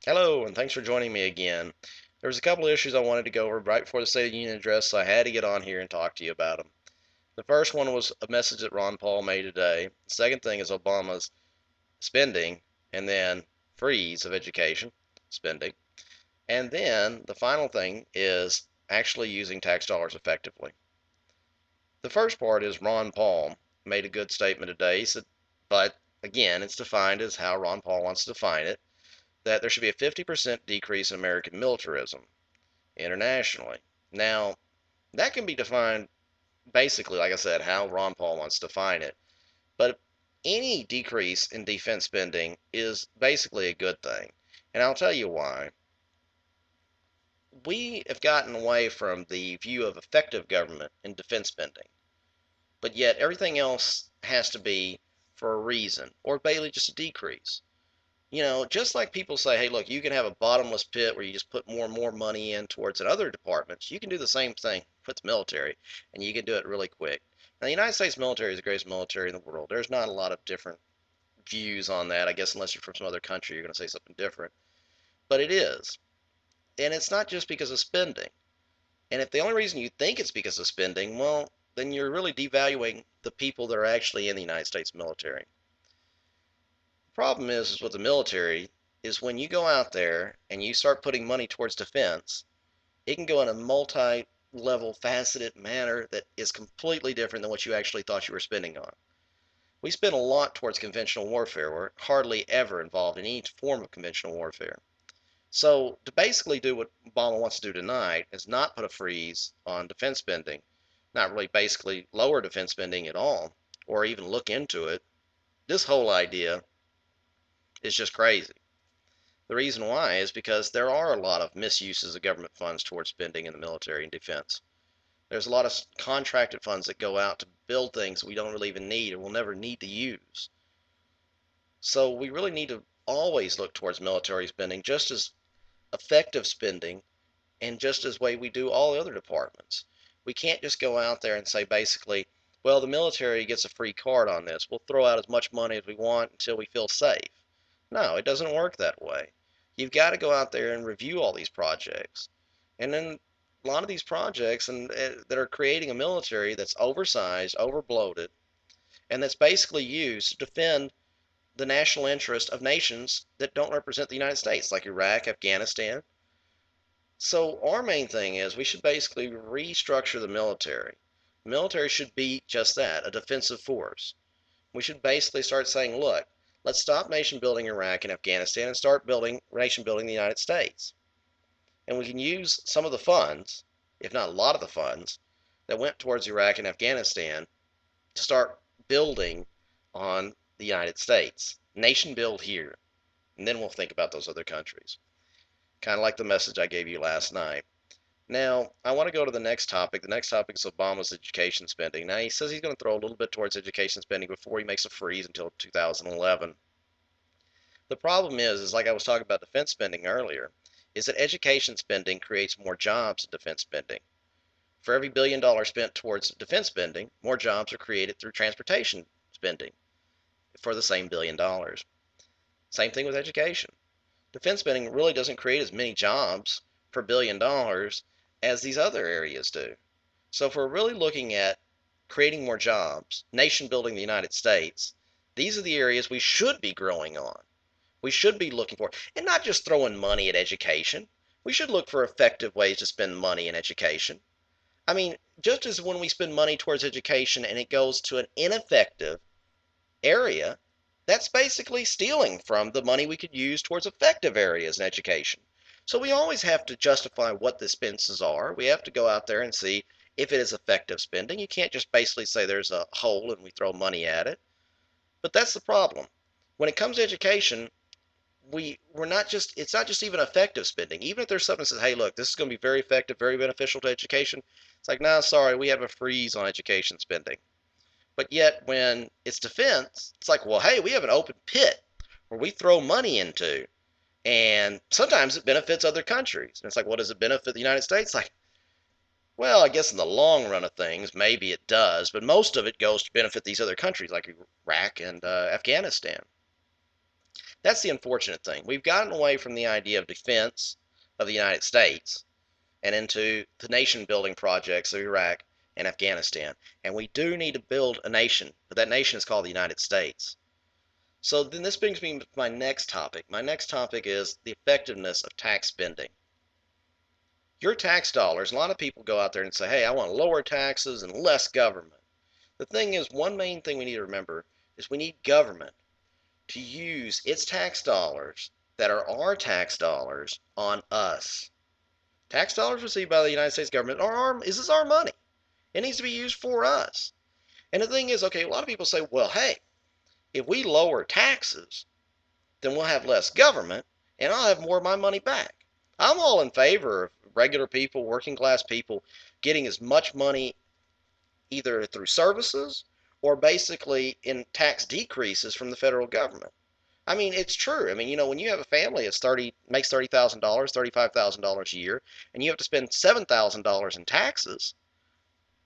Hello, and thanks for joining me again. There was a couple of issues I wanted to go over right before the State of the Union address, so I had to get on here and talk to you about them. The first one was a message that Ron Paul made today. The second thing is Obama's spending and then freeze of education spending. And then the final thing is actually using tax dollars effectively. The first part is Ron Paul made a good statement today. He said, but again, it's defined as how Ron Paul wants to define it, that there should be a 50% decrease in American militarism internationally. Now, that can be defined basically, like I said, how Ron Paul wants to define it. But any decrease in defense spending is basically a good thing. And I'll tell you why. We have gotten away from the view of effective government in defense spending, but yet everything else has to be for a reason, or basically just a decrease. Just like people say, hey, look, you can have a bottomless pit where you just put more and more money in towards other departments. You can do the same thing with the military, and you can do it really quick. Now, the United States military is the greatest military in the world. There's not a lot of different views on that. I guess unless you're from some other country, you're going to say something different. But it is. And it's not just because of spending. And if the only reason you think it's because of spending, well, then you're really devaluing the people that are actually in the United States military. The problem is with the military is when you go out there and you start putting money towards defense, it can go in a multi-level faceted manner that is completely different than what you actually thought you were spending on. We spend a lot towards conventional warfare. We're hardly ever involved in any form of conventional warfare. So to basically do what Obama wants to do tonight is not put a freeze on defense spending, not really basically lower defense spending at all, or even look into it. This whole idea is just crazy. The reason why is because there are a lot of misuses of government funds towards spending in the military and defense. There's a lot of contracted funds that go out to build things we don't really even need or will never need to use. So we really need to always look towards military spending just as effective spending and just as way we do all the other departments. We can't just go out there and say basically, well, the military gets a free card on this. We'll throw out as much money as we want until we feel safe. No, it doesn't work that way. You've got to go out there and review all these projects. And then a lot of these projects that are creating a military that's oversized, overbloated, and that's basically used to defend the national interest of nations that don't represent the United States, like Iraq, Afghanistan. So our main thing is we should basically restructure the military. The military should be just that, a defensive force. We should basically start saying, look, let's stop nation building Iraq and Afghanistan and start building nation building the United States. And we can use some of the funds, if not a lot of the funds, that went towards Iraq and Afghanistan to start building on the United States. Nation build here. And then we'll think about those other countries. Kind of like the message I gave you last night. Now, I want to go to the next topic. The next topic is Obama's education spending. Now, he says he's going to throw a little bit towards education spending before he makes a freeze until 2011. The problem is like I was talking about defense spending earlier, is that education spending creates more jobs than defense spending. For every $1 billion spent towards defense spending, more jobs are created through transportation spending for the same $1 billion. Same thing with education. Defense spending really doesn't create as many jobs per $1 billion as these other areas do. So if we're really looking at creating more jobs, nation building the United States, these are the areas we should be growing on. We should be looking for, and not just throwing money at education. We should look for effective ways to spend money in education. I mean, just as when we spend money towards education and it goes to an ineffective area, that's basically stealing from the money we could use towards effective areas in education. So we always have to justify what the expenses are. We have to go out there and see if it is effective spending. You can't just basically say there's a hole and we throw money at it. But that's the problem. When it comes to education, we're not just it's not just even effective spending. Even if there's something that says, hey, look, this is going to be very effective, very beneficial to education, it's like, no, sorry, we have a freeze on education spending. But yet, when it's defense, it's like, well, hey, we have an open pit where we throw money into, and sometimes it benefits other countries. And it's like, well, does it benefit the United States? Like, well, I guess in the long run of things, maybe it does, but most of it goes to benefit these other countries like Iraq and Afghanistan. That's the unfortunate thing. We've gotten away from the idea of defense of the United States and into the nation building projects of Iraq and Afghanistan. And we do need to build a nation, but that nation is called the United States. So then this brings me to my next topic. My next topic is the effectiveness of tax spending. Your tax dollars, a lot of people go out there and say, hey, I want lower taxes and less government. The thing is, one main thing we need to remember is we need government to use its tax dollars that are our tax dollars on us. Tax dollars received by the United States government this is our money. It needs to be used for us. And the thing is, okay, a lot of people say, well, hey, if we lower taxes, then we'll have less government and I'll have more of my money back. I'm all in favor of regular people, working class people, getting as much money either through services or basically in tax decreases from the federal government. I mean, it's true. I mean, when you have a family that's makes $30,000, $35,000 a year, and you have to spend $7,000 in taxes,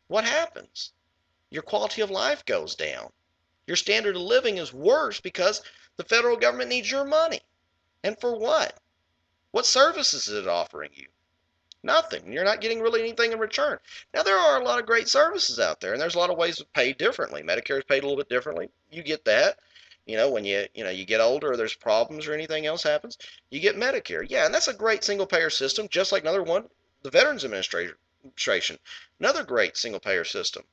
what happens? Your quality of life goes down. Your standard of living is worse because the federal government needs your money. And for what? What services is it offering you? Nothing. You're not getting really anything in return. Now, there are a lot of great services out there, and there's a lot of ways to pay differently. Medicare is paid a little bit differently. You get that. When you get older or there's problems or anything else happens, you get Medicare. Yeah, and that's a great single payer system, just like another one, the Veterans Administration, another great single payer system.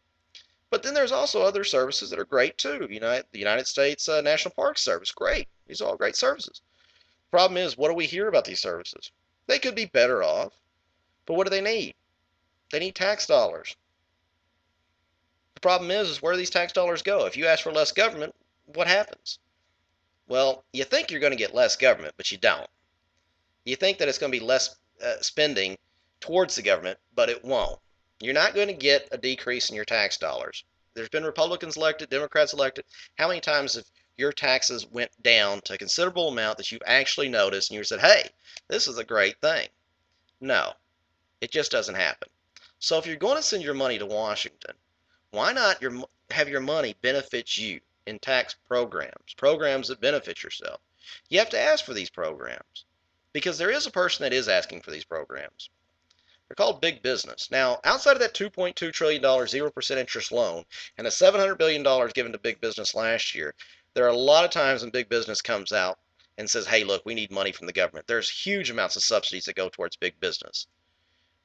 But then there's also other services that are great too. The United States National Park Service, great. These are all great services. The problem is, what do we hear about these services? They could be better off, but what do they need? They need tax dollars. The problem is where do these tax dollars go? If you ask for less government, what happens? Well, you think you're going to get less government, but you don't. You think that it's going to be less spending towards the government, but it won't. You're not going to get a decrease in your tax dollars. There's been Republicans elected, Democrats elected. How many times have your taxes went down to a considerable amount that you've actually noticed and you said, hey, this is a great thing? No, it just doesn't happen. So if you're going to send your money to Washington, why not have your money benefit you in tax programs that benefit yourself? You have to ask for these programs because there is a person that is asking for these programs. They're called big business. Now, outside of that $2.2 trillion 0% interest loan and the $700 billion given to big business last year, there are a lot of times when big business comes out and says, hey, look, we need money from the government. There's huge amounts of subsidies that go towards big business.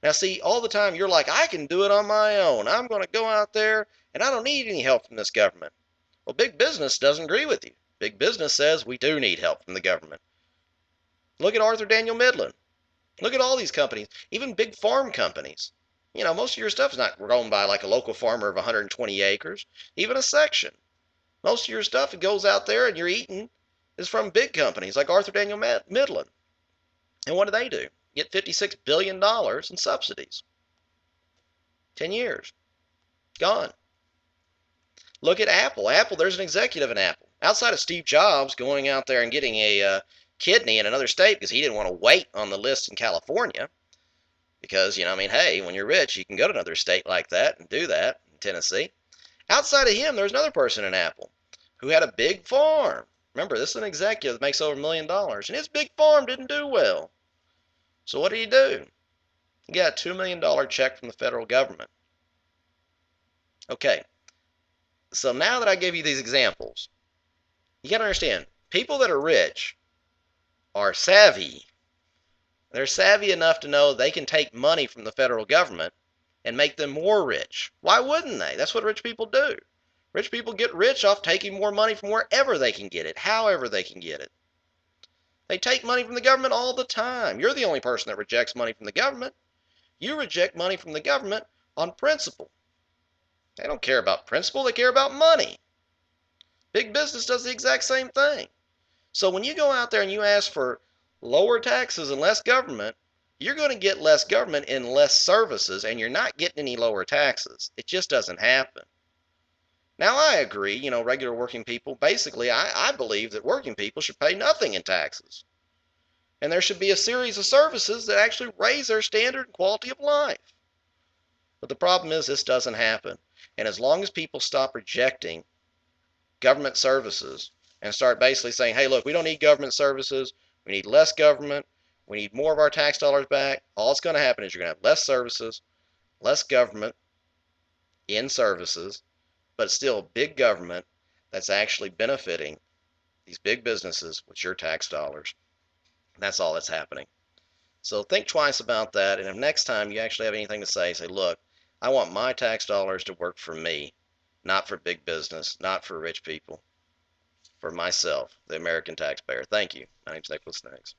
Now, see, all the time you're like, I can do it on my own. I'm going to go out there and I don't need any help from this government. Well, big business doesn't agree with you. Big business says we do need help from the government. Look at Arthur Daniel Midland. Look at all these companies, even big farm companies. Most of your stuff is not grown by like a local farmer of 120 acres, even a section. Most of your stuff that goes out there and you're eating is from big companies like Arthur Daniel Midland. And what do? Get $56 billion in subsidies. 10 years. Gone. Look at Apple. There's an executive in Apple. Outside of Steve Jobs going out there and getting a kidney in another state because he didn't want to wait on the list in California. Because, hey, when you're rich, you can go to another state like that and do that in Tennessee. Outside of him, there's another person in Apple who had a big farm. Remember, this is an executive that makes over $1 million, and his big farm didn't do well. So what did he do? He got a $2 million check from the federal government. Okay, so now that I gave you these examples, you got to understand, people that are rich are savvy. They're savvy enough to know they can take money from the federal government and make them more rich. Why wouldn't they? That's what rich people do. Rich people get rich off taking more money from wherever they can get it, however they can get it. They take money from the government all the time. You're the only person that rejects money from the government. You reject money from the government on principle. They don't care about principle, they care about money. Big business does the exact same thing. So when you go out there and you ask for lower taxes and less government, you're going to get less government and less services, and you're not getting any lower taxes. It just doesn't happen. Now, I agree, regular working people, basically, I believe that working people should pay nothing in taxes. And there should be a series of services that actually raise their standard and quality of life. But the problem is this doesn't happen. And as long as people stop rejecting government services, and start basically saying, hey, look, we don't need government services. We need less government. We need more of our tax dollars back. All that's going to happen is you're going to have less services, less government in services, but still big government that's actually benefiting these big businesses with your tax dollars. That's all that's happening. So think twice about that, and if next time you actually have anything to say, look, I want my tax dollars to work for me, not for big business, not for rich people, for myself, the American taxpayer. Thank you. My name's Nicholas Snaggs.